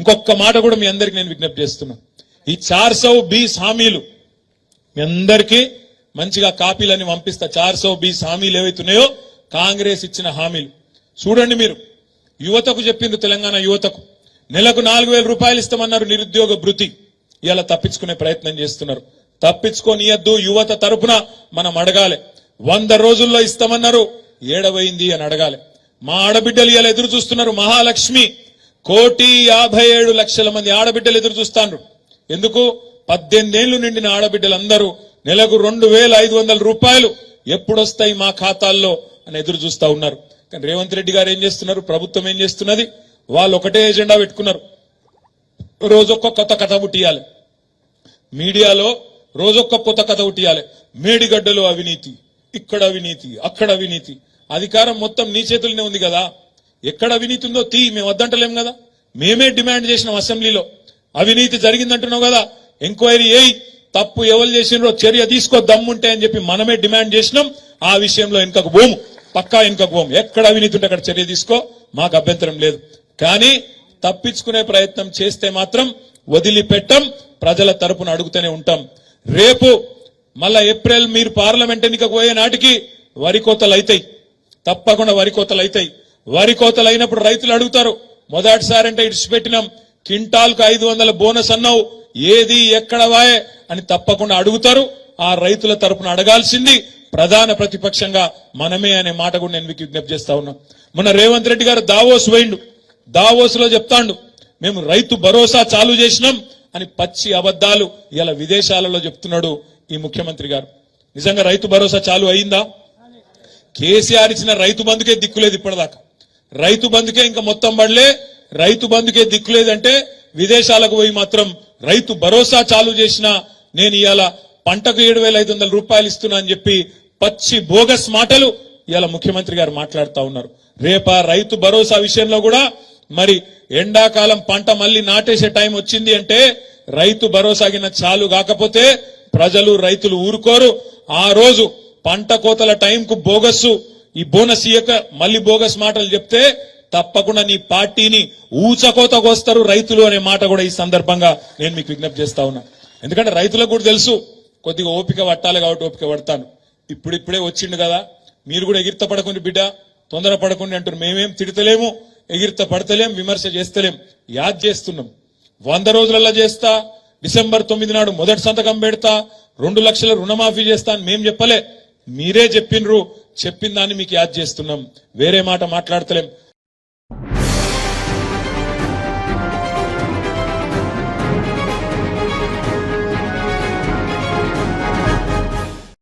ఇంకొక మాట కూడా మీ అందరికి నేను విజ్ఞప్తి చేస్తున్నా. ఈ 420 హామీలు మీ అందరికీ మంచిగా కాపీలని పంపిస్తా. 420 హామీలు ఏవైతున్నాయో కాంగ్రెస్ ఇచ్చిన హామీలు చూడండి. మీరు యువతకు చెప్పిండ్రు, తెలంగాణ యువతకు నెలకు 4000 రూపాయలు ఇస్తామన్నారు నిరుద్యోగ భృతి. ఇలా తప్పించుకునే ప్రయత్నం చేస్తున్నారు. తప్పించుకోనియద్దు. యువత తరపున మనం అడగాలి. 100 రోజుల్లో ఇస్తామన్నారు, ఏడవైంది అని అడగాలి. మా ఆడబిడ్డలు ఇలా ఎదురు చూస్తున్నారు. మహాలక్ష్మి 1,57,00,000 మంది ఆడబిడ్డలు ఎదురు చూస్తాండ్రు. ఎందుకు? 18 ఏళ్లు నిండిన ఆడబిడ్డలందరూ నెలకు 2,500 రూపాయలు ఎప్పుడొస్తాయి మా ఖాతాల్లో అని ఎదురు చూస్తా ఉన్నారు. కానీ రేవంత్ రెడ్డి గారు ఏం చేస్తున్నారు? ప్రభుత్వం ఏం చేస్తున్నది? వాళ్ళు ఒకటే ఎజెండా పెట్టుకున్నారు. రోజొక్క కొత్త కథ పుట్టియాలి. మీడియాలో రోజొక్క కొత్త కథ పుట్టియాలి. మేడిగడ్డలో అవినీతి, ఇక్కడ అవినీతి, అక్కడ అవినీతి. అధికారం మొత్తం నీ చేతుల్లోనే ఉంది కదా. ఎక్కడ అవినీతి ఉందో మేము వద్దంటలేం కదా. మేమే డిమాండ్ చేసినాం అసెంబ్లీలో. అవినీతి జరిగిందంటున్నావు కదా, ఎంక్వైరీ ఏయ్, తప్పు ఎవరు చేసినారో చర్య తీసుకో దమ్ముంటే అని చెప్పి మనమే డిమాండ్ చేసినాం. ఆ విషయంలో వెనుకకు పోము, పక్కా వెనుకకు పోము. ఎక్కడ అవినీతి ఉంటే అక్కడ చర్య తీసుకో, మాకు అభ్యంతరం లేదు. కానీ తప్పించుకునే ప్రయత్నం చేస్తే మాత్రం వదిలిపెట్టం. ప్రజల తరపున అడుగుతూనే ఉంటాం. రేపు మళ్ళా ఏప్రిల్ మీరు పార్లమెంట్ ఎన్నికకు పోయే నాటికి వరి కోతలు అవుతాయి. తప్పకుండా వరి కోతలు అవుతాయి. వరి కోతలు అయినప్పుడు రైతులు అడుగుతారు, మొదటిసారి అంటే ఇడిచిపెట్టినాం, క్వింటాల్కు 500 బోనస్ అన్నావు, ఏది ఎక్కడ వాయే అని తప్పకుండా అడుగుతారు. ఆ రైతుల తరపున అడగాల్సింది ప్రధాన ప్రతిపక్షంగా మనమే అనే మాట కూడా నేను మీకు విజ్ఞప్తి చేస్తా ఉన్నా. మొన్న రేవంత్ రెడ్డి గారు దావోస్ పోయిండు. దావోస్ లో చెప్తాండు, మేము రైతు భరోసా చాలు చేసినాం అని పచ్చి అబద్దాలు ఇలా విదేశాలలో చెప్తున్నాడు ఈ ముఖ్యమంత్రి గారు. నిజంగా రైతు భరోసా చాలు అయిందా? కేసీఆర్ ఇచ్చిన రైతు బంధుకే దిక్కులేదు ఇప్పటిదాకా. రైతు బంధుకే ఇంకా మొత్తం పడలే. రైతు బంధుకే దిక్కులేదంటే విదేశాలకు పోయి మాత్రం రైతు భరోసా చాలు చేసినా నేను ఇవాళ పంటకు 7,500 రూపాయలు ఇస్తున్నా అని చెప్పి పచ్చి బోగస్ మాటలు ఇవాళ ముఖ్యమంత్రి గారు మాట్లాడుతూ ఉన్నారు. రేప రైతు భరోసా విషయంలో కూడా మరి ఎండాకాలం పంట మళ్ళీ నాటేసే టైం వచ్చింది అంటే రైతు భరోసాగిన చాలు కాకపోతే ప్రజలు రైతులు ఊరుకోరు. ఆ రోజు పంట కోతల టైంకు బోగస్సు ఈ బోనస్ ఇయ్యక మళ్ళీ బోగస్ మాటలు చెప్తే తప్పకుండా నీ పార్టీని ఊచకోత కోస్తారు రైతులు అనే మాట కూడా ఈ సందర్భంగా నేను మీకు విజ్ఞప్తి చేస్తా ఉన్నా. ఎందుకంటే రైతులకు కూడా తెలుసు కొద్దిగా ఓపిక పట్టాలి కాబట్టి ఓపిక పడతాను. ఇప్పుడిప్పుడే వచ్చిండు కదా, మీరు కూడా ఎగిరిత పడకుండా బిడ్డ, తొందర పడకుండా అంటారు. మేమేం తిడతలేము, ఎగిరిత పడతలేం, విమర్శ చేస్తలేం, యాద్ చేస్తున్నాం. 100 రోజులలో చేస్తా, డిసెంబర్ 9 నాడు మొదటి సంతకం పెడతా, 2 లక్షల రుణమాఫీ చేస్తా అని మేం చెప్పలే, మీరే చెప్పినరు. చెప్పిన దాన్ని మీకు యాద్ చేస్తున్నాం, వేరే మాట మాట్లాడతలేం.